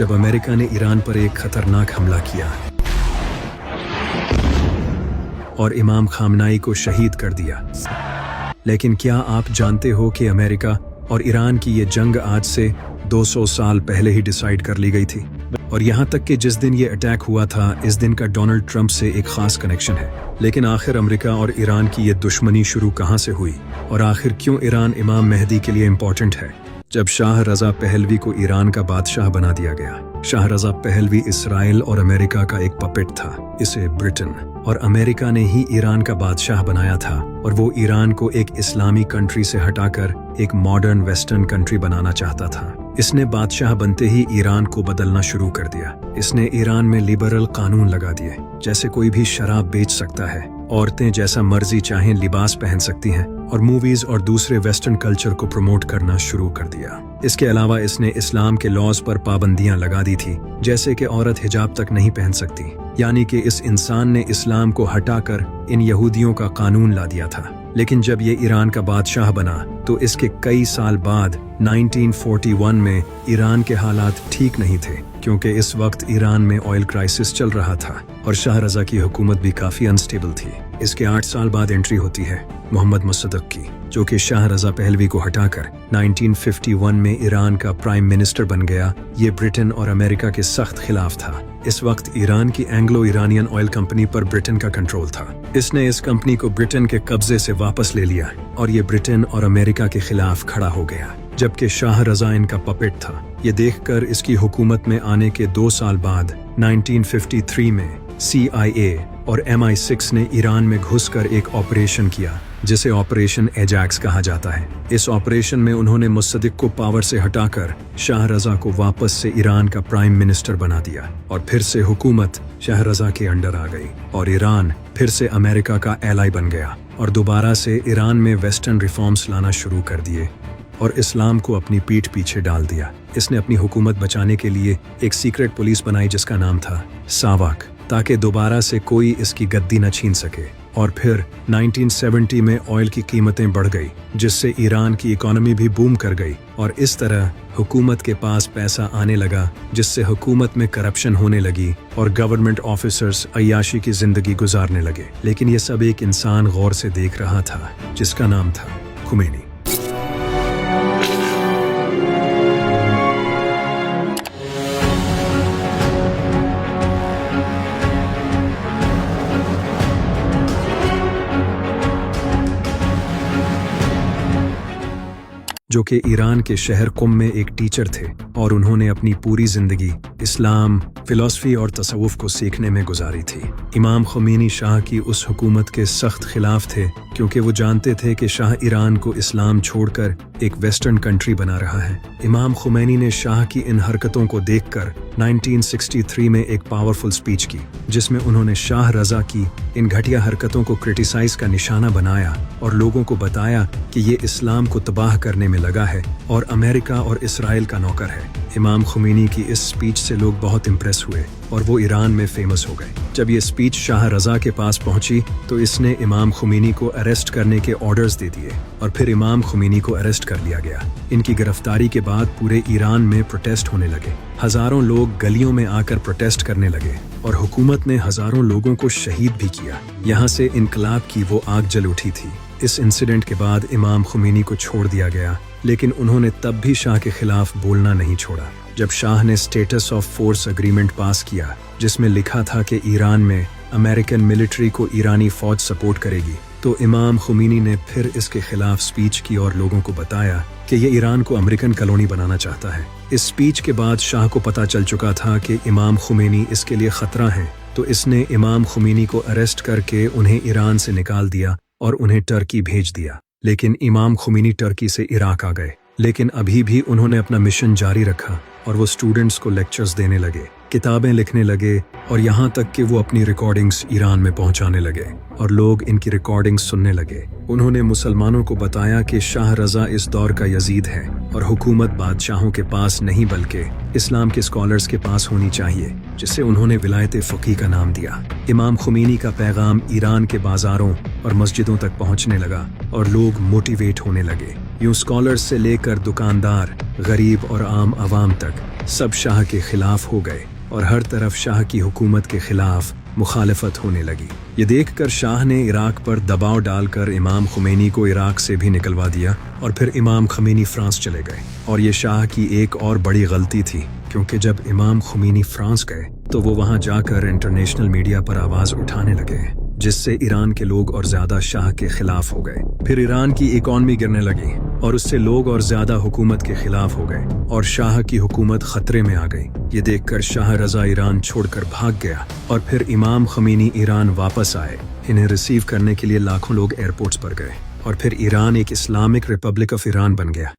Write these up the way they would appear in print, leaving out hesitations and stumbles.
जब अमेरिका ने ईरान पर एक खतरनाक हमला किया और इमाम खामनाई को शहीद कर दिया। लेकिन क्या आप जानते हो कि अमेरिका और ईरान की ये जंग आज से 200 साल पहले ही डिसाइड कर ली गई थी? और यहाँ तक कि जिस दिन ये अटैक हुआ था, इस दिन का डोनाल्ड ट्रंप से एक खास कनेक्शन है। लेकिन आखिर अमेरिका और ईरान की ये दुश्मनी शुरू कहाँ से हुई, और आखिर क्यों ईरान इमाम मेहदी के लिए इम्पोर्टेंट है? जब शाह रजा पहलवी को ईरान का बादशाह बना दिया गया। शाह रजा पहलवी इसराइल और अमेरिका का एक पपेट था। इसे ब्रिटेन और अमेरिका ने ही ईरान का बादशाह बनाया था, और वो ईरान को एक इस्लामी कंट्री से हटाकर एक मॉडर्न वेस्टर्न कंट्री बनाना चाहता था। इसने बादशाह बनते ही ईरान को बदलना शुरू कर दिया। इसने ईरान में लिबरल कानून लगा दिए, जैसे कोई भी शराब बेच सकता है, औरतें जैसा मर्जी चाहें लिबास पहन सकती हैं, और मूवीज और दूसरे वेस्टर्न कल्चर को प्रमोट करना शुरू कर दिया। इसके अलावा इसने इस्लाम के लॉज पर पाबंदियां लगा दी थी, जैसे कि औरत हिजाब तक नहीं पहन सकती। यानी कि इस इंसान ने इस्लाम को हटाकर इन यहूदियों का कानून ला दिया था। लेकिन जब ये ईरान का बादशाह बना तो इसके कई साल बाद 1941 में ईरान के हालात ठीक नहीं थे, क्योंकि इस वक्त ईरान में ऑयल क्राइसिस चल रहा था और शाह रजा की हुकूमत भी काफी अनस्टेबल थी। इसके 8 साल बाद एंट्री होती है मोहम्मद मुसद्दक की, जो कि शाह रजा पहलवी को हटाकर 1951 में ईरान का प्राइम मिनिस्टर बन गया। ये ब्रिटेन और अमेरिका के सख्त खिलाफ था। इस वक्त ईरान की एंग्लो ईरानियन ऑयल कंपनी पर ब्रिटेन का कंट्रोल था। इसने इस कंपनी को ब्रिटेन के कब्जे से वापस ले लिया और ये ब्रिटेन और अमेरिका के खिलाफ खड़ा हो गया, जबकि शाह रजा इनका पपेट था। ये देखकर इसकी हुकूमत में आने के 2 साल बाद 1953 में CIA और MI6 ने ईरान में घुसकर एक ऑपरेशन किया, जिसे ऑपरेशन एजैक्स कहा जाता है। इस ऑपरेशन में उन्होंने मुसद्दिक को पावर से हटाकर शाह रजा को वापस से ईरान का प्राइम मिनिस्टर बना दिया, और फिर से हुकूमत शाह रजा के अंडर आ गई, और ईरान फिर से अमेरिका का एलाई बन गया, और दोबारा से ईरान में वेस्टर्न रिफॉर्म्स लाना शुरू कर दिए और इस्लाम को अपनी पीठ पीछे डाल दिया। इसने अपनी हुकूमत बचाने के लिए एक सीक्रेट पुलिस बनाई, जिसका नाम था सावाक, ताकि दोबारा से कोई इसकी गद्दी न छीन सके। और फिर 1970 में ऑयल की कीमतें बढ़ गई, जिससे ईरान की इकोनॉमी भी बूम कर गई, और इस तरह हुकूमत के पास पैसा आने लगा, जिससे हुकूमत में करप्शन होने लगी और गवर्नमेंट ऑफिसर्स अय्याशी की जिंदगी गुजारने लगे। लेकिन ये सब एक इंसान गौर से देख रहा था, जिसका नाम था खुमैनी। जो कि ईरान के शहर कुम में एक टीचर थे, और उन्होंने अपनी पूरी जिंदगी इस्लाम, फिलॉसफी और तसव्वुफ को सीखने में गुजारी थी। इमाम खुमैनी शाह की उस हुकूमत के सख्त खिलाफ थे, क्योंकि वो जानते थे कि शाह ईरान को इस्लाम छोड़कर एक वेस्टर्न कंट्री बना रहा है। इमाम खुमैनी ने शाह की इन हरकतों को देखकर 1963 में एक पावरफुल स्पीच की, जिसमें उन्होंने शाह रजा की इन घटिया हरकतों को क्रिटिसाइज का निशाना बनाया और लोगों को बताया कि ये इस्लाम को तबाह करने में लगा है और अमेरिका और इसराइल का नौकर है। इमाम खुमैनी की इस स्पीच से लोग बहुत इम्प्रेस हुए और वो ईरान में फेमस हो गए। जब ये स्पीच शाह रजा के पास पहुंची तो इसने इमाम खुमैनी को अरेस्ट करने के ऑर्डर्स दे दिए, और फिर इमाम खुमैनी को अरेस्ट कर लिया गया। इनकी गिरफ्तारी के बाद पूरे ईरान में प्रोटेस्ट होने लगे। हजारों लोग गलियों में आकर प्रोटेस्ट करने लगे, और हुकूमत ने हजारों लोगों को शहीद भी किया। यहाँ से इनकलाब की वो आग जल उठी थी। इस इंसिडेंट के बाद इमाम खुमैनी को छोड़ दिया गया, लेकिन उन्होंने तब भी शाह के खिलाफ बोलना नहीं छोड़ा। जब शाह ने स्टेटस ऑफ फोर्स एग्रीमेंट पास किया, जिसमें लिखा था कि ईरान में अमेरिकन मिलिट्री को ईरानी फौज सपोर्ट करेगी, तो इमाम खुमैनी ने फिर इसके खिलाफ स्पीच की और लोगों को बताया कि ये ईरान को अमेरिकन कॉलोनी बनाना चाहता है। इस स्पीच के बाद शाह को पता चल चुका था कि इमाम खुमैनी इसके लिए खतरा है, तो इसने इमाम खुमैनी को अरेस्ट करके उन्हें ईरान से निकाल दिया और उन्हें टर्की भेज दिया। लेकिन इमाम खुमैनी टर्की से इराक आ गए, लेकिन अभी भी उन्होंने अपना मिशन जारी रखा और वो स्टूडेंट्स को लेक्चर्स देने लगे, किताबें लिखने लगे, और यहाँ तक कि वो अपनी रिकॉर्डिंग्स ईरान में पहुँचाने लगे और लोग इनकी रिकॉर्डिंग्स सुनने लगे। उन्होंने मुसलमानों को बताया कि शाह रजा इस दौर का यजीद है और हुकूमत बादशाहों के पास नहीं बल्कि इस्लाम के स्कॉलर्स के पास होनी चाहिए, जिसे उन्होंने विलायत फ़क़ीह का नाम दिया। इमाम खुमैनी का पैगाम ईरान के बाजारों और मस्जिदों तक पहुँचने लगा और लोग मोटिवेट होने लगे। यूँ स्कॉलर्स से लेकर दुकानदार, गरीब और आम आवाम तक सब शाह के खिलाफ हो गए और हर तरफ शाह की हुकूमत के खिलाफ मुखालफत होने लगी। ये देखकर शाह ने इराक पर दबाव डालकर इमाम खुमैनी को इराक से भी निकलवा दिया और फिर इमाम खुमैनी फ्रांस चले गए। और ये शाह की एक और बड़ी गलती थी, क्योंकि जब इमाम खुमैनी फ्रांस गए तो वो वहाँ जाकर इंटरनेशनल मीडिया पर आवाज़ उठाने लगे, जिससे ईरान के लोग और ज़्यादा शाह के खिलाफ हो गए। फिर ईरान की इकॉनमी गिरने लगी और उससे लोग और ज़्यादा हुकूमत के खिलाफ हो गए और शाह की हुकूमत खतरे में आ गई। ये देखकर शाह रज़ा ईरान छोड़कर भाग गया और फिर इमाम खुमैनी ईरान वापस आए। इन्हें रिसीव करने के लिए लाखों लोग एयरपोर्ट्स पर गए और फिर ईरान एक इस्लामिक रिपब्लिक ऑफ ईरान बन गया।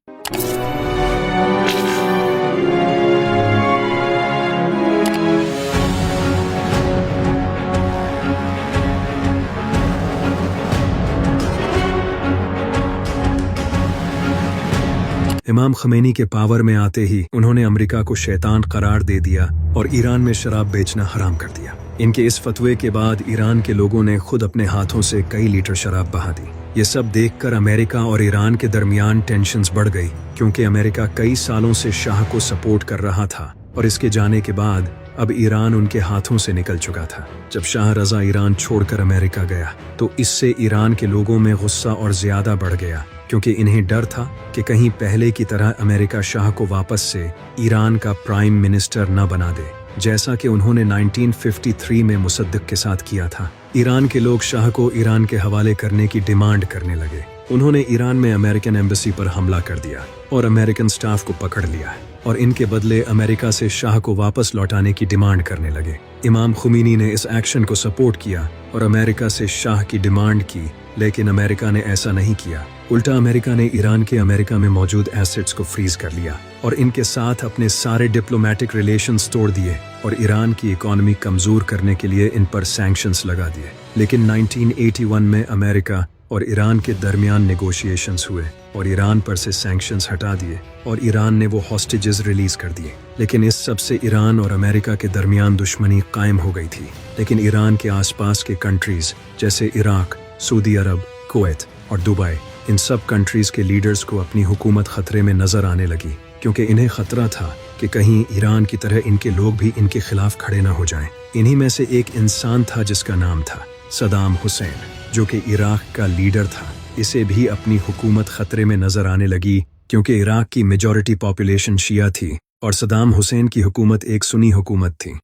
इमाम खुमैनी के पावर में आते ही उन्होंने अमेरिका को शैतान करार दे दिया और ईरान में शराब बेचना हराम कर दिया। इनके इस फतवे के बाद ईरान के लोगों ने खुद अपने हाथों से कई लीटर शराब बहा दी। ये सब देखकर अमेरिका और ईरान के दरमियान टेंशन्स बढ़ गई, क्योंकि अमेरिका कई सालों से शाह को सपोर्ट कर रहा था और इसके जाने के बाद अब ईरान उनके हाथों से निकल चुका था। जब शाह रज़ा ईरान छोड़कर अमेरिका गया तो इससे ईरान के लोगों में गुस्सा और ज्यादा बढ़ गया, क्योंकि इन्हें डर था कि कहीं पहले की तरह अमेरिका शाह को वापस से ईरान का प्राइम मिनिस्टर न बना दे, जैसा कि उन्होंने 1953 में मुसद्दिक के साथ किया था। ईरान के लोग शाह को ईरान के हवाले करने की डिमांड करने लगे। उन्होंने ईरान में अमेरिकन एम्बेसी पर हमला कर दिया और अमेरिकन स्टाफ को पकड़ लिया और इनके बदले अमेरिका से शाह को वापस लौटाने की डिमांड करने लगे। इमाम खुमैनी ने इस एक्शन को सपोर्ट किया और अमेरिका से शाह की डिमांड की, लेकिन अमेरिका ने ऐसा नहीं किया। उल्टा अमेरिका ने ईरान के अमेरिका में मौजूद एसेट्स को फ्रीज कर लिया और इनके साथ अपने सारे डिप्लोमेटिक रिलेशंस तोड़ दिए और ईरान की इकॉनमी कमजोर करने के लिए इन पर सैंक्शंस लगा दिए। लेकिन 1981 में अमेरिका और ईरान के दरमियान नेगोशिएशंस हुए और ईरान पर से सैंक्शंस हटा दिए और ईरान ने वो हॉस्टेजेस रिलीज कर दिए। लेकिन इस सब से ईरान और अमेरिका के दरमियान दुश्मनी कायम हो गई थी। लेकिन ईरान के आसपास के कंट्रीज जैसे इराक, सऊदी अरब, कुवैत और दुबई, इन सब कंट्रीज के लीडर्स को अपनी हुकूमत खतरे में नजर आने लगी, क्योंकि इन्हें खतरा था कि कहीं ईरान की तरह इनके लोग भी इनके खिलाफ खड़े न हो जाएं। इन्हीं में से एक इंसान था जिसका नाम था सदाम हुसैन, जो कि इराक का लीडर था। इसे भी अपनी हुकूमत खतरे में नजर आने लगी, क्योंकि इराक की मेजॉरिटी पॉपुलेशन शिया थी और सदाम हुसैन की हुकूमत एक सुन्नी हुकूमत थी।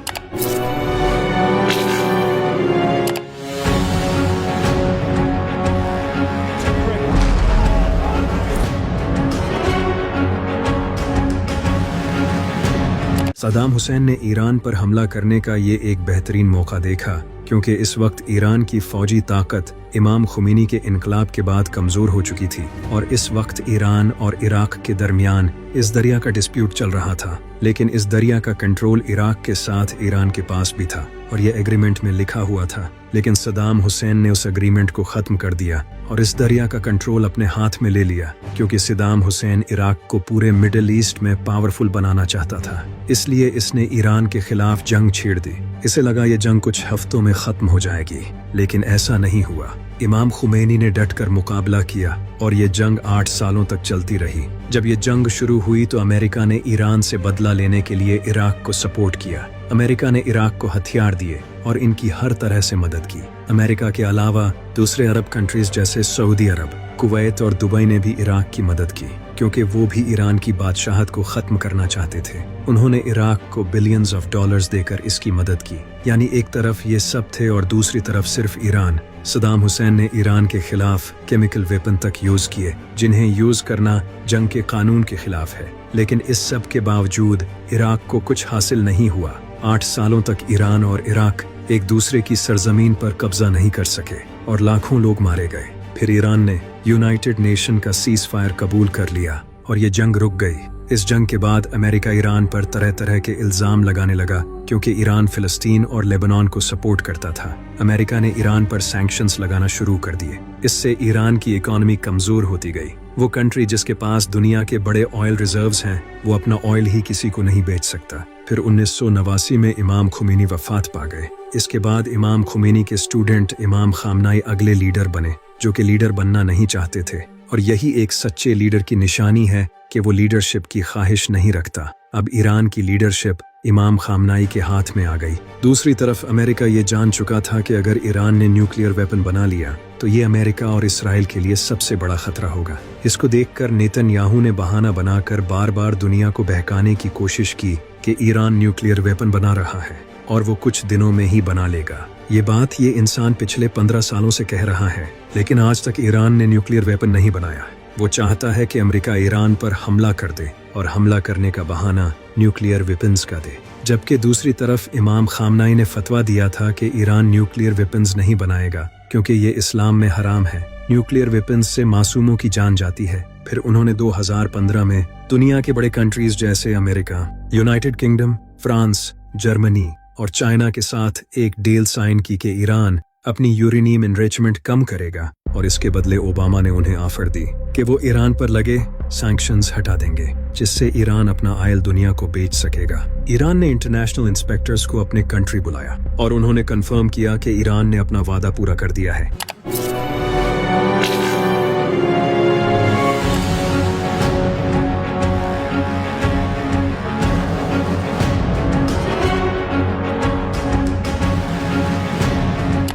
सदाम हुसैन ने ईरान पर हमला करने का ये एक बेहतरीन मौका देखा, क्योंकि इस वक्त ईरान की फौजी ताकत इमाम खुमैनी के इनकलाब के बाद कमजोर हो चुकी थी और इस वक्त ईरान और इराक के दरमियान इस दरिया का डिस्प्यूट चल रहा था। लेकिन इस दरिया का कंट्रोल इराक के साथ ईरान के पास भी था और यह एग्रीमेंट में लिखा हुआ था। लेकिन सदाम हुसैन ने उस एग्रीमेंट को खत्म कर दिया और इस दरिया का कंट्रोल अपने हाथ में ले लिया, क्योंकि सदाम हुसैन इराक को पूरे मिडिल ईस्ट में पावरफुल बनाना चाहता था। इसलिए इसने ईरान के खिलाफ जंग छेड़ दी। इसे लगा ये जंग कुछ हफ्तों में खत्म हो जाएगी, लेकिन ऐसा नहीं हुआ। इमाम खुमैनी ने डटकर मुकाबला किया और ये जंग 8 सालों तक चलती रही। जब ये जंग शुरू हुई तो अमेरिका ने ईरान से बदला लेने के लिए इराक को सपोर्ट किया। अमेरिका ने इराक को हथियार दिए और इनकी हर तरह से मदद की। अमेरिका के अलावा दूसरे अरब कंट्रीज जैसे सऊदी अरब, कुवैत और दुबई ने भी इराक की मदद की, क्योंकि वो भी ईरान की बादशाहत को खत्म करना चाहते थे। उन्होंने इराक को बिलियंस ऑफ डॉलर्स देकर इसकी मदद की। यानी एक तरफ ये सब थे और दूसरी तरफ सिर्फ ईरान। सदाम हुसैन ने ईरान के खिलाफ केमिकल वेपन तक यूज किए, जिन्हें यूज करना जंग के कानून के खिलाफ है। लेकिन इस सब के बावजूद इराक को कुछ हासिल नहीं हुआ। 8 सालों तक ईरान और इराक एक दूसरे की सरजमीन पर कब्जा नहीं कर सके और लाखों लोग मारे गए। फिर ईरान ने यूनाइटेड नेशन का सीज फायर कबूल कर लिया और ये जंग रुक गई। इस जंग के बाद अमेरिका ईरान पर तरह तरह के इल्जाम लगाने लगा, क्योंकि ईरान फिलिस्तीन और लेबनान को सपोर्ट करता था। अमेरिका ने ईरान पर सैंक्शंस लगाना शुरू कर दिए। इससे ईरान की इकॉनमी कमजोर होती गई। वो कंट्री जिसके पास दुनिया के बड़े ऑयल रिजर्व्स हैं, वो अपना ऑयल ही किसी को नहीं बेच सकता। फिर 1989 में इमाम खुमैनी वफात पा गए। इसके बाद इमाम खुमैनी के स्टूडेंट इमाम खामनाई अगले लीडर बने, जो कि लीडर बनना नहीं चाहते थे। और यही एक सच्चे लीडर की निशानी है कि वो लीडरशिप की ख्वाहिश नहीं रखता। अब ईरान की लीडरशिप इमाम खामनाई के हाथ में आ गई। दूसरी तरफ अमेरिका ये जान चुका था कि अगर ईरान ने न्यूक्लियर वेपन बना लिया तो ये अमेरिका और इसराइल के लिए सबसे बड़ा खतरा होगा। इसको देखकर नेतन्याहू ने बहाना बनाकर बार बार दुनिया को बहकाने की कोशिश की कि ईरान न्यूक्लियर वेपन बना रहा है और वो कुछ दिनों में ही बना लेगा। ये बात ये इंसान पिछले 15 सालों से कह रहा है, लेकिन आज तक ईरान ने न्यूक्लियर वेपन नहीं बनाया। वो चाहता है कि अमेरिका ईरान पर हमला कर दे और हमला करने का बहाना न्यूक्लियर वेपन्स का दे। जबकि दूसरी तरफ इमाम खामनाई ने फतवा दिया था कि ईरान न्यूक्लियर वेपन्स नहीं बनाएगा क्योंकि ये इस्लाम में हराम है। न्यूक्लियर वेपन्स से मासूमों की जान जाती है। फिर उन्होंने 2015 में दुनिया के बड़े कंट्रीज जैसे America, United kingdom, France, Germany और चाइना के साथ एक डील साइन की कि ईरान अपनी यूरेनियम एनरिचमेंट कम करेगा और इसके बदले ओबामा ने उन्हें ऑफर दी कि वो ईरान पर लगे सैंक्शंस हटा देंगे, जिससे ईरान अपना ऑयल दुनिया को बेच सकेगा। ईरान ने इंटरनेशनल इंस्पेक्टर्स को अपने कंट्री बुलाया और उन्होंने कंफर्म किया कि ईरान ने अपना वादा पूरा कर दिया है।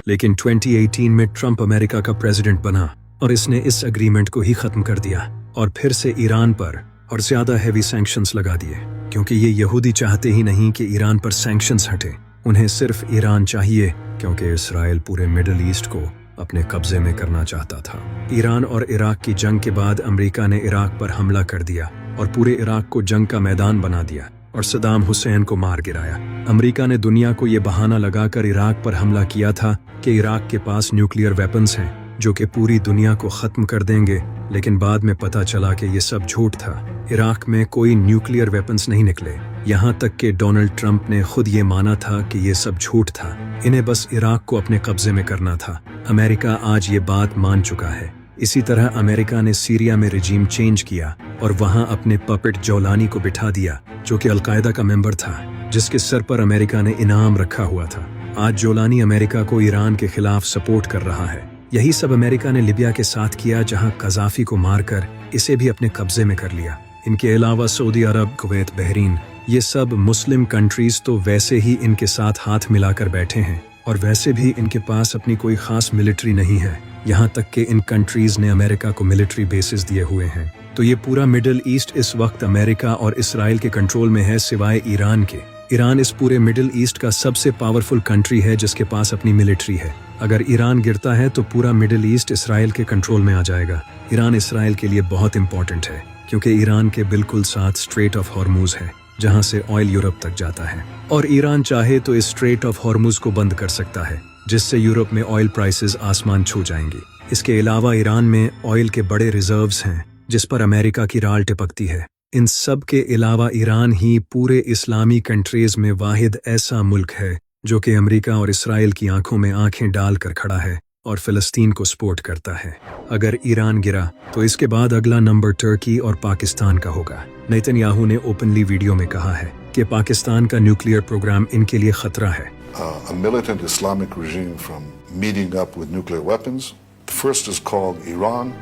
लेकिन 2018 में ट्रंप अमेरिका का प्रेसिडेंट बना और इसने इस एग्रीमेंट को ही खत्म कर दिया और फिर से ईरान पर और ज्यादा हैवी सैंक्शंस लगा दिए, क्योंकि ये यहूदी चाहते ही नहीं कि ईरान पर सैंक्शंस हटे। उन्हें सिर्फ ईरान चाहिए क्योंकि इसराइल पूरे मिडिल ईस्ट को अपने कब्जे में करना चाहता था। ईरान और इराक की जंग के बाद अमेरिका ने इराक पर हमला कर दिया और पूरे इराक को जंग का मैदान बना दिया और सद्दाम हुसैन को मार गिराया। अमेरिका ने दुनिया को ये बहाना लगाकर इराक पर हमला किया था कि इराक के पास न्यूक्लियर वेपन्स हैं जो कि पूरी दुनिया को खत्म कर देंगे, लेकिन बाद में पता चला कि ये सब झूठ था। इराक में कोई न्यूक्लियर वेपन्स नहीं निकले, यहाँ तक कि डोनाल्ड ट्रंप ने खुद ये माना था कि ये सब झूठ था। इन्हें बस इराक को अपने कब्जे में करना था। अमेरिका आज ये बात मान चुका है। इसी तरह अमेरिका ने सीरिया में रिजीम चेंज किया और वहाँ अपने पपेट जौलानी को बिठा दिया, जो कि अलकायदा का मेंबर था, जिसके सर पर अमेरिका ने इनाम रखा हुआ था। आज जौलानी अमेरिका को ईरान के खिलाफ सपोर्ट कर रहा है। यही सब अमेरिका ने लिबिया के साथ किया, जहां कज़ाफी को मारकर इसे भी अपने कब्जे में कर लिया। इनके अलावा सऊदी अरब, कुवैत, बहरीन, ये सब मुस्लिम कंट्रीज तो वैसे ही इनके साथ हाथ मिलाकर बैठे हैं और वैसे भी इनके पास अपनी कोई खास मिलिट्री नहीं है। यहाँ तक कि इन कंट्रीज ने अमेरिका को मिलिट्री बेसिस दिए हुए हैं। तो ये पूरा मिडिल ईस्ट इस वक्त अमेरिका और इसराइल के कंट्रोल में है, सिवाय ईरान के। ईरान इस पूरे मिडिल ईस्ट का सबसे पावरफुल कंट्री है जिसके पास अपनी मिलिट्री है। अगर ईरान गिरता है तो पूरा मिडिल ईस्ट इसराइल के कंट्रोल में आ जाएगा। ईरान इसराइल के लिए बहुत इंपॉर्टेंट है क्योंकि ईरान के बिल्कुल साथ स्ट्रेट ऑफ हॉर्मुज है, जहां से ऑयल यूरोप तक जाता है, और ईरान चाहे तो इस स्ट्रेट ऑफ हॉर्मुज को बंद कर सकता है, जिससे यूरोप में ऑयल प्राइसेस आसमान छू जाएंगी। इसके अलावा ईरान में ऑयल के बड़े रिजर्व्स हैं जिस पर अमेरिका की राल टिपकती है। इन सब के अलावा ईरान ही पूरे इस्लामी कंट्रीज में वाहिद ऐसा मुल्क है जो कि अमेरिका और इसराइल की आंखों में आंखें डालकर खड़ा है और फिलिस्तीन को सपोर्ट करता है। अगर ईरान गिरा तो इसके बाद अगला नंबर टर्की और पाकिस्तान का होगा। नेतन्याहू ने ओपनली वीडियो में कहा है कि पाकिस्तान का न्यूक्लियर प्रोग्राम इनके लिए खतरा है। A militant Islamic regime from meeting up with nuclear weapons. The first is called Iran,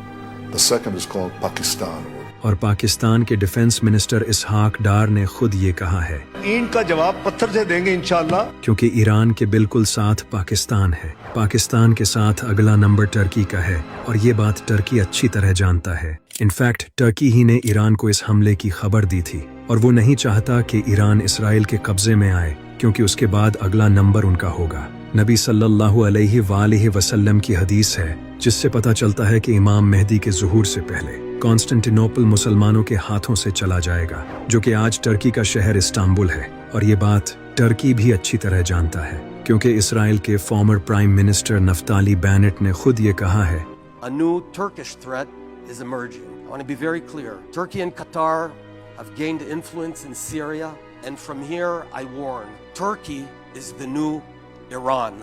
the second is called Pakistan. और पाकिस्तान के डिफेंस मिनिस्टर इसहाक डार ने खुद ये कहा है, इनका जवाब पत्थर से देंगे इंशाअल्लाह, क्योंकि ईरान के बिल्कुल साथ पाकिस्तान है। पाकिस्तान के साथ अगला नंबर टर्की का है और ये बात टर्की अच्छी तरह जानता है। इनफैक्ट टर्की ही ने ईरान को इस हमले की खबर दी थी और वो नहीं चाहता कि ईरान इसराइल के कब्जे में आए, क्योंकि उसके बाद अगला नंबर उनका होगा। नबी सल्लल्लाहु अलैहि वसल्लम की हदीस है जिससे पता चलता है कि इमाम मेहदी के ज़ुहूर से पहले कॉन्स्टेंटिनोपल मुसलमानों के हाथों से चला जाएगा, जो कि आज टर्की का शहर इस्तांबुल है। और ये बात टर्की भी अच्छी तरह जानता है, क्योंकि इसराइल के former prime minister Naftali Bennett ने खुद ये कहा है, A new Turkish threat is emerging. I want to be very clear. Turkey and Qatar have gained influence in Syria, and from here I warn, Turkey is the new Iran.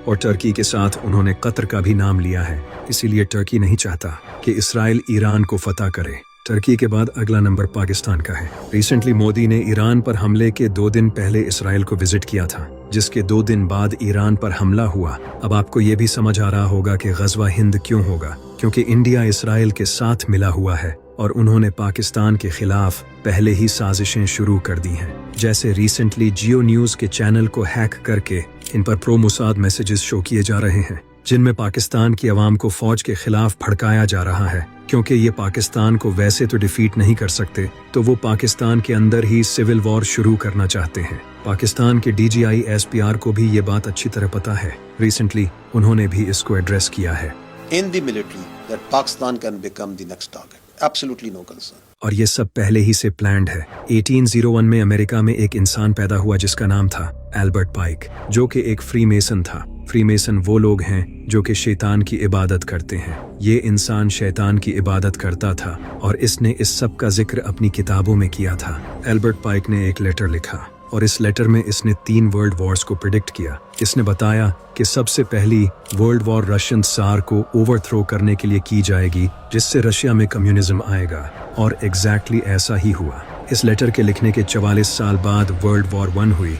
और Turkey के साथ उन्होंने Qatar का भी नाम लिया है। इसीलिए टर्की नहीं चाहता कि इसराइल ईरान को फतह करे। टर्की के बाद अगला नंबर पाकिस्तान का है। रिसेंटली मोदी ने ईरान पर हमले के 2 दिन पहले इसराइल को विजिट किया था, जिसके 2 दिन बाद ईरान पर हमला हुआ। अब आपको ये भी समझ आ रहा होगा कि गज़वा हिंद क्यों होगा, क्योंकि इंडिया इसराइल के साथ मिला हुआ है اور انہوں نے پاکستان کے خلاف پہلے ہی سازشیں شروع کر دی ہیں. جیسے ریسنٹلی جیو نیوز کے چینل کو ہیک کر کے ان پر پرو موساد میسیجز شو کیے جا رہے ہیں جن میں پاکستان کی عوام کو فوج کے خلاف بھڑکایا جا رہا ہے کیونکہ یہ پاکستان کو ویسے تو ڈیفیٹ نہیں کر سکتے تو وہ پاکستان کے اندر ہی سول وار شروع کرنا چاہتے ہیں. پاکستان کے DGI SPR کو بھی یہ بات اچھی طرح پتا ہے. ریسنٹلی انہوں نے بھی اس کو ایڈریس کیا ہے. In the military, that Pakistan can become the next target. Absolutely no concern. اور یہ سب پہلے ہی سے پلانڈ ہے. 1801 میں امریکہ میں ایک انسان پیدا ہوا جس کا نام تھا ایلبرٹ پائک جو کہ ایک فری میسن تھا. فری میسن وہ لوگ ہیں جو کہ شیطان کی عبادت کرتے ہیں. یہ انسان شیطان کی عبادت کرتا تھا اور اس نے اس سب کا ذکر اپنی کتابوں میں کیا تھا. ایلبرٹ پائک نے ایک لیٹر لکھا اور اس لیٹر میں اس نے 3 ورلڈ وارز کو پریڈکٹ کیا. اس نے بتایا کہ سب سے پہلی ورلڈ وار رشین سار کو اوور تھرو کرنے کے لیے کی جائے گی جس سے رشیا میں کمیونزم آئے گا اور ایگزیکٹلی ایسا ہی ہوا. اس لیٹر کے لکھنے کے 44 سال بعد ورلڈ وار 1 ہوئی.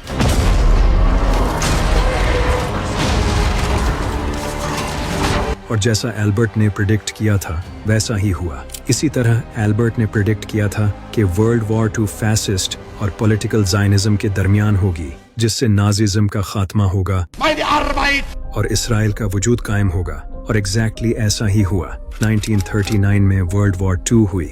اور جیسا ایلبرٹ نے پریڈکٹ کیا تھا ویسا ہی ہوا. اسی طرح ایلبرٹ نے پریڈکٹ کیا تھا کہ ورلڈ وار 2 فیسسٹ اور پولیٹیکل زائنزم کے درمیان ہوگی جس سے نازیزم کا خاتمہ ہوگا اور اسرائیل کا وجود قائم ہوگا اور ایگزیکٹلی ایسا ہی ہوا. 1939 میں ورلڈ وار 2 ہوئی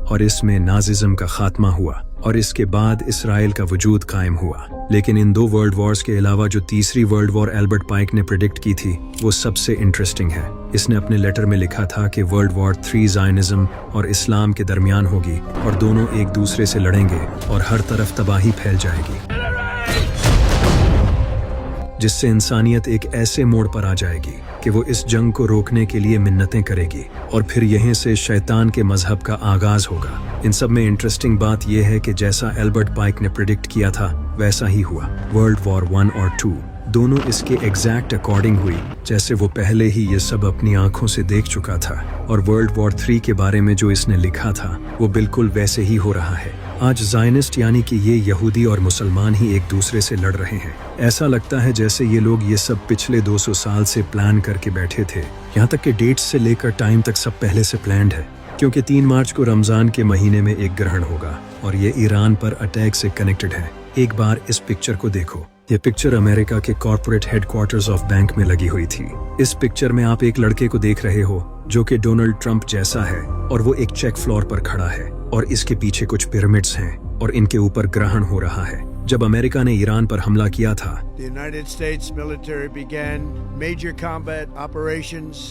اور اس میں نازیزم کا خاتمہ ہوا اور اس کے بعد اسرائیل کا وجود قائم ہوا. لیکن ان 2 ورلڈ وارز کے علاوہ جو تیسری ورلڈ وار ایلبرٹ پائک نے پریڈکٹ کی تھی وہ سب سے انٹرسٹنگ ہے. اس نے اپنے لیٹر میں لکھا تھا کہ ورلڈ وار 3 زائنزم اور اسلام کے درمیان ہوگی اور دونوں ایک دوسرے سے لڑیں گے اور ہر طرف تباہی پھیل جائے گی جس سے انسانیت ایک ایسے موڑ پر آ جائے گی کہ وہ اس جنگ کو روکنے کے لیے منتیں کرے گی اور پھر یہیں سے شیطان کے مذہب کا آغاز ہوگا. ان سب میں انٹرسٹنگ بات یہ ہے کہ جیسا ایلبرٹ پائک نے پریڈکٹ کیا تھا ویسا ہی ہوا. ورلڈ وار 1 اور 2 دونوں اس کے ایگزیکٹ اکارڈنگ ہوئی جیسے وہ پہلے ہی یہ سب اپنی آنکھوں سے دیکھ چکا تھا. اور ورلڈ وار 3 کے بارے میں جو اس نے لکھا تھا وہ بالکل ویسے ہی ہو رہا ہے. آج زائنسٹ یعنی کہ یہ یہودی اور مسلمان ہی ایک دوسرے سے لڑ رہے ہیں. ایسا لگتا ہے جیسے یہ لوگ یہ سب پچھلے 200 سال سے پلان کر کے بیٹھے تھے. یہاں تک کہ ڈیٹس سے لے کر ٹائم تک سب پہلے سے پلانڈ ہے کیونکہ 3 مارچ کو رمضان کے مہینے میں ایک گرہن ہوگا اور یہ ایران پر اٹیک سے کنیکٹڈ ہے. ایک بار اس پکچر کو دیکھو. یہ پکچر امریکہ کے corporate headquarters of bank میں لگی ہوئی تھی. اس پکچر میں آپ ایک لڑکے کو دیکھ رہے ہو جو کہ ڈونلڈ ٹرمپ جیسا ہے اور وہ ایک چیک فلور پر کھڑا ہے اور اس کے پیچھے کچھ پیرامڈز ہیں اور ان کے اوپر گرہن ہو رہا ہے. جب امریکہ نے ایران پر حملہ کیا تھا The United States military began major combat operations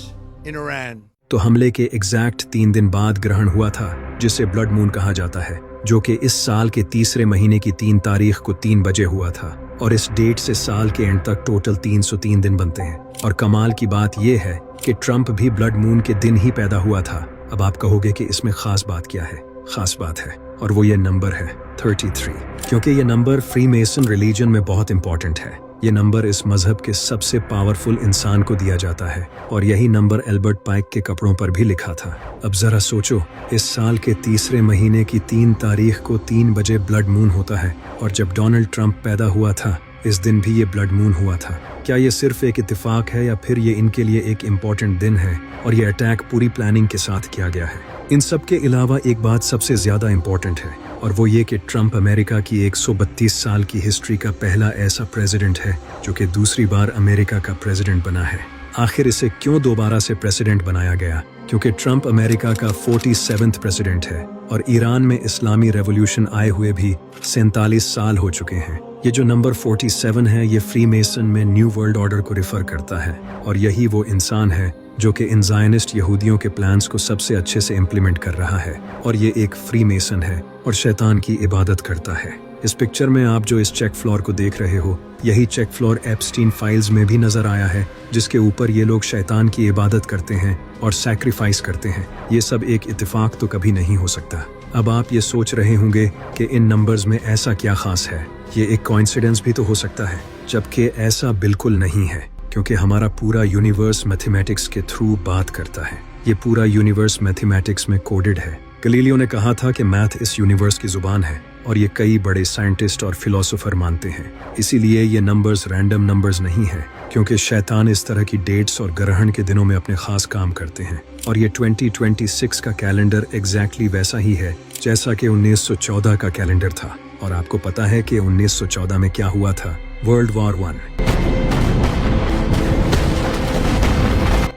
in Iran. تو حملے کے ایگزیکٹ 3 دن بعد گرہن ہوا تھا جسے بلڈ مون کہا جاتا ہے جو کہ اس سال کے تیسرے مہینے کی 3 تاریخ کو 3 بجے ہوا تھا اور اس ڈیٹ سے سال کے اینڈ تک ٹوٹل 303 دن بنتے ہیں. اور کمال کی بات یہ ہے کہ ٹرمپ بھی بلڈ مون کے دن ہی پیدا ہوا تھا. اب آپ کہو گے کہ اس میں خاص بات کیا ہے؟ خاص بات ہے اور وہ یہ نمبر ہے 33 کیونکہ یہ نمبر فری میسن ریلیجن میں بہت امپورٹنٹ ہے. یہ نمبر اس مذہب کے سب سے پاورفل انسان کو دیا جاتا ہے اور یہی نمبر ایلبرٹ پائک کے کپڑوں پر بھی لکھا تھا. اب ذرا سوچو اس سال کے تیسرے مہینے کی 3 تاریخ کو 3 بجے بلڈ مون ہوتا ہے اور جب ڈونلڈ ٹرمپ پیدا ہوا تھا اس دن بھی یہ بلڈ مون ہوا تھا. کیا یہ صرف ایک اتفاق ہے یا پھر یہ ان کے لیے ایک امپورٹنٹ دن ہے اور یہ اٹیک پوری پلاننگ کے ساتھ کیا گیا ہے؟ ان سب کے علاوہ ایک بات سب سے زیادہ امپورٹنٹ ہے اور وہ یہ کہ ٹرمپ امریکہ کی 132 سال کی ہسٹری کا پہلا ایسا پریزیڈنٹ ہے جو کہ دوسری بار امریکہ کا پریزیڈنٹ بنا ہے. آخر اسے کیوں دوبارہ سے پریزیڈنٹ بنایا گیا؟ کیونکہ ٹرمپ امریکہ کا 47واں پریزیڈنٹ ہے اور ایران میں اسلامی ریولوشن آئے ہوئے بھی 47 سال ہو چکے ہیں. یہ جو نمبر 47 ہے یہ فری میسن میں نیو ورلڈ آرڈر کو ریفر کرتا ہے اور یہی وہ انسان ہے جو کہ ان زائنسٹ یہودیوں کے پلانز کو سب سے اچھے سے امپلیمنٹ کر رہا ہے اور یہ ایک فری میسن ہے اور شیطان کی عبادت کرتا ہے. اس پکچر میں آپ جو اس چیک فلور کو دیکھ رہے ہو یہی چیک فلور ایپسٹین فائلز میں بھی نظر آیا ہے جس کے اوپر یہ لوگ شیطان کی عبادت کرتے ہیں اور سیکریفائس کرتے ہیں. یہ سب ایک اتفاق تو کبھی نہیں ہو سکتا. اب آپ یہ سوچ رہے ہوں گے کہ ان نمبرز میں ایسا کیا خاص ہے؟ یہ ایک کوئنسیڈنس بھی تو ہو سکتا ہے جبکہ ایسا بالکل نہیں ہے کیونکہ ہمارا پورا یونیورس میتھمیٹکس کے تھرو بات کرتا ہے. یہ پورا یونیورس میتھمیٹکس میں کوڈڈ ہے. गलीलियो ने कहा था कि मैथ इस यूनिवर्स की जुबान है और ये कई बड़े साइंटिस्ट और फिलोसोफर मानते हैं। इसीलिए ये नंबर्स रैंडम नंबर्स नहीं हैं, क्योंकि शैतान इस तरह की डेट्स और ग्रहण के दिनों में अपने खास काम करते हैं। और ये 2026 का कैलेंडर एग्जैक्टली वैसा ही है जैसा कि 1914 का कैलेंडर था। और आपको पता है कि 1914 में क्या हुआ था? World war 1।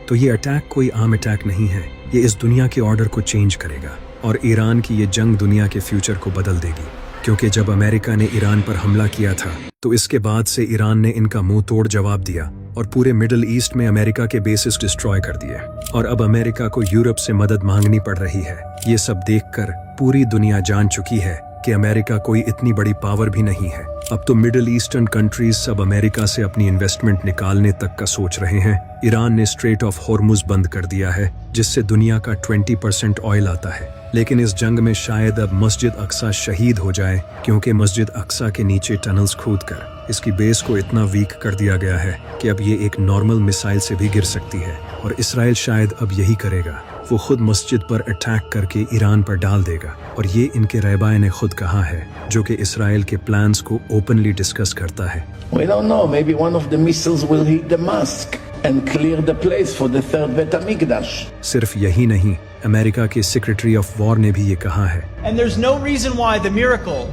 तो ये अटैक कोई आम अटैक नहीं है, ये इस दुनिया के ऑर्डर को चेंज करेगा और ईरान की ये जंग दुनिया के फ्यूचर को बदल देगी। क्योंकि जब अमेरिका ने ईरान पर हमला किया था तो इसके बाद से ईरान ने इनका मुंह तोड़ जवाब दिया और पूरे मिडिल ईस्ट में अमेरिका के बेसिस डिस्ट्रॉय कर दिए और अब अमेरिका को यूरोप से मदद मांगनी पड़ रही है। ये सब देखकर पूरी दुनिया जान चुकी है कि अमेरिका कोई इतनी बड़ी पावर भी नहीं है। अब तो मिडिल ईस्टर्न कंट्रीज सब अमेरिका से अपनी इन्वेस्टमेंट निकालने तक का सोच रहे हैं। ईरान ने स्ट्रेट ऑफ हॉर्मुज बंद कर दिया है जिससे दुनिया का 20% ऑयल आता है। लेकिन इस जंग में शायद अब मस्जिद अक्सा शहीद हो जाए, क्योंकि मस्जिद अक्सा के नीचे टनल्स खोदकर इसकी बेस को इतना वीक कर दिया गया है कि अब ये एक नॉर्मल मिसाइल से भी गिर सकती है। और इसराइल शायद अब यही करेगा, वो खुद मस्जिद पर अटैक करके ईरान पर डाल देगा। और ये इनके रहबाए ने खुद कहा है, जो कि इसराइल के प्लान्स को ओपनली डिस्कस करता है। We don't know, maybe one of the missiles will hit the mosque and clear the place for the third Bet HaMikdash. सिर्फ यही नहीं, अमेरिका के सेक्रेटरी ऑफ वॉर ने भी ये कहा है। And there's no reason why the miracle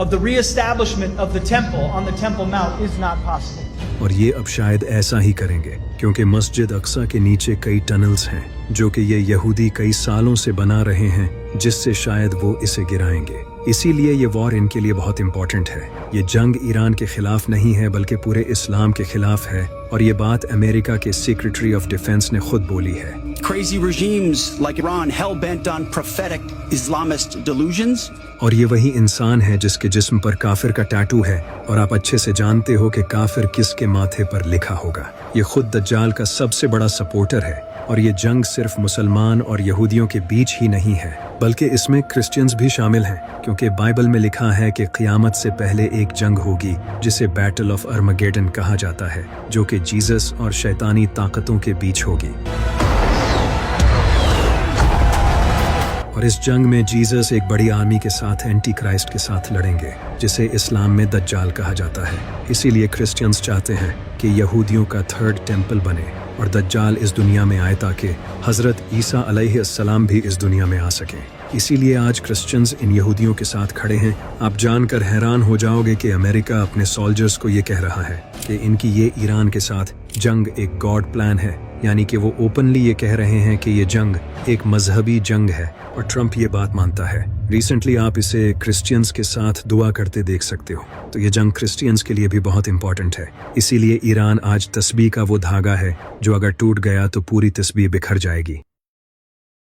of the reestablishment of the temple on the Temple Mount is not possible. और ये अब शायद ऐसा ही करेंगे, क्योंकि मस्जिद अक्सा के नीचे कई टनल्स हैं जो कि ये यहूदी कई सालों से बना रहे हैं, जिससे शायद वो इसे गिराएंगे। इसीलिए ये वॉर इनके लिए बहुत इंपॉर्टेंट है। ये जंग ईरान के खिलाफ नहीं है बल्कि पूरे इस्लाम के खिलाफ है, और ये बात अमेरिका के सेक्रेटरी ऑफ डिफेंस ने खुद बोली है। Crazy regimes like Iran hell-bent on prophetic Islamist delusions. और ये वही इंसान है जिसके जिस्म पर काफिर का टैटू है, और आप अच्छे से जानते हो कि काफिर किसके माथे पर लिखा होगा। ये खुद दज्जाल का सबसे बड़ा सपोर्टर है। और ये जंग सिर्फ मुसलमान और यहूदियों के बीच ही नहीं है, बल्कि इसमें क्रिश्चियंस भी शामिल हैं, क्योंकि बाइबल में लिखा है कि क़यामत से पहले एक जंग होगी जिसे बैटल ऑफ अर्मगेडन कहा जाता है, जो कि जीसस और शैतानी ताकतों के बीच होगी। और इस जंग में जीसस एक बड़ी आर्मी के साथ एंटी क्राइस्ट के साथ लड़ेंगे, जिसे इस्लाम में दज्जाल कहा जाता है। इसीलिए क्रिश्चियंस चाहते हैं कि यहूदियों का थर्ड टेम्पल बने और दज्जाल इस दुनिया में आए ताकि हजरत ईसा अलैहिस्सलाम भी इस दुनिया में आ सकें। इसीलिए आज क्रिश्चियंस इन यहूदियों के साथ खड़े हैं। आप जानकर हैरान हो जाओगे कि अमेरिका अपने सोल्जर्स को ये कह रहा है कि इनकी ये ईरान के साथ जंग एक गॉड प्लान है, यानी कि वो ओपनली ये कह रहे हैं कि ये जंग एक मजहबी जंग है, और ट्रंप ये बात मानता है। रिसेंटली आप इसे क्रिश्चियंस के साथ दुआ करते देख सकते हो। तो ये जंग क्रिश्चियंस के लिए भी बहुत इंपॉर्टेंट है। इसीलिए ईरान आज तस्बीह का वो धागा है जो अगर टूट गया तो पूरी तस्बीह बिखर जाएगी।